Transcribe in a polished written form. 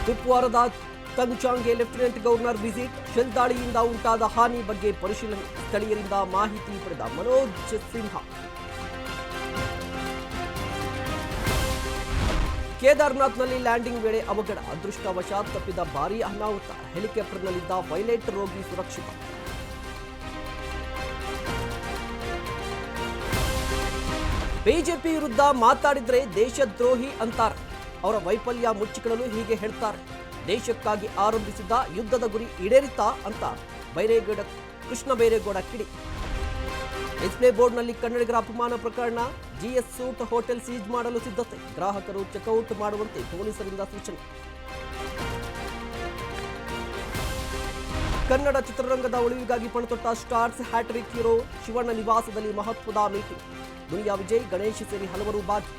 ಕುಪ್ವಾರದ ತಂಗ್ಚಾಂಗ್ಗೆ lieutenant governor visit. Shell ದಾಳಿಯಿಂದ ಉಂಟಾದ ಹಾನಿ ಬಗ್ಗೆ ಪರಿಶೀಲನೆ. ಸ್ಥಳೀಯರಿಂದ ಮಾಹಿತಿ ಪಡೆದ ಮನೋಜ್ ಸಿನ್ಹಾ. ಕೇದಾರ್ನಾಥ್ನಲ್ಲಿ ಲ್ಯಾಂಡಿಂಗ್ ವೇಳೆ ಅವಘಡ. ಅದೃಷ್ಟವಶಾತ್ ತಪ್ಪಿದ ಭಾರೀ ಅನಾಹುತ. ಹೆಲಿಕಾಪ್ಟರ್ನಲ್ಲಿದ್ದ ಪೈಲಟ್ ರೋಗಿ ಸುರಕ್ಷಿತ. ಬಿಜೆಪಿ ವಿರುದ್ಧ ಮಾತಾಡಿದ್ರೆ ದೇಶದ್ರೋಹಿ ಅಂತಾರೆ. ಅವರ ವೈಫಲ್ಯ ಮುಚ್ಚಿಕೊಳ್ಳಲು ಹೀಗೆ ಹೇಳ್ತಾರೆ. ದೇಶಕ್ಕಾಗಿ ಆರಂಭಿಸಿದ ಯುದ್ಧದ ಗುರಿ ಈಡೇರಿತಾ ಅಂತ ಕೃಷ್ಣ ಬೈರೇಗೌಡ ಕಿಡಿ. ಡಿಸ್ಪ್ಲೇ ಬೋರ್ಡ್ನಲ್ಲಿ ಕನ್ನಡಿಗರ ಅಪಮಾನ ಪ್ರಕರಣ. ಜಿಎಸ್ ಸೂಟ್ ಹೋಟೆಲ್ ಸೀಜ್ ಮಾಡಲು ಸಿದ್ಧತೆ. ಗ್ರಾಹಕರು ಚೆಕ್ಔಟ್ ಮಾಡುವಂತೆ ಪೊಲೀಸರಿಂದ ಸೂಚನೆ. ಕನ್ನಡ ಚಿತ್ರರಂಗದ ಉಳಿವಿಗಾಗಿ ಪಣತೊಟ್ಟ ಸ್ಟಾರ್ಸ್ ಹ್ಯಾಟ್ರಿಕ್ ಹೀರೋ ಶಿವಣ್ಣ ನಿವಾಸದಲ್ಲಿ ಮಹತ್ವದ ಮೀಟಿಂಗ್. ದುನಿಯಾ ವಿಜಯ್, ಗಣೇಶ್ ಸೇರಿ ಹಲವರು ಭಾಗಿ.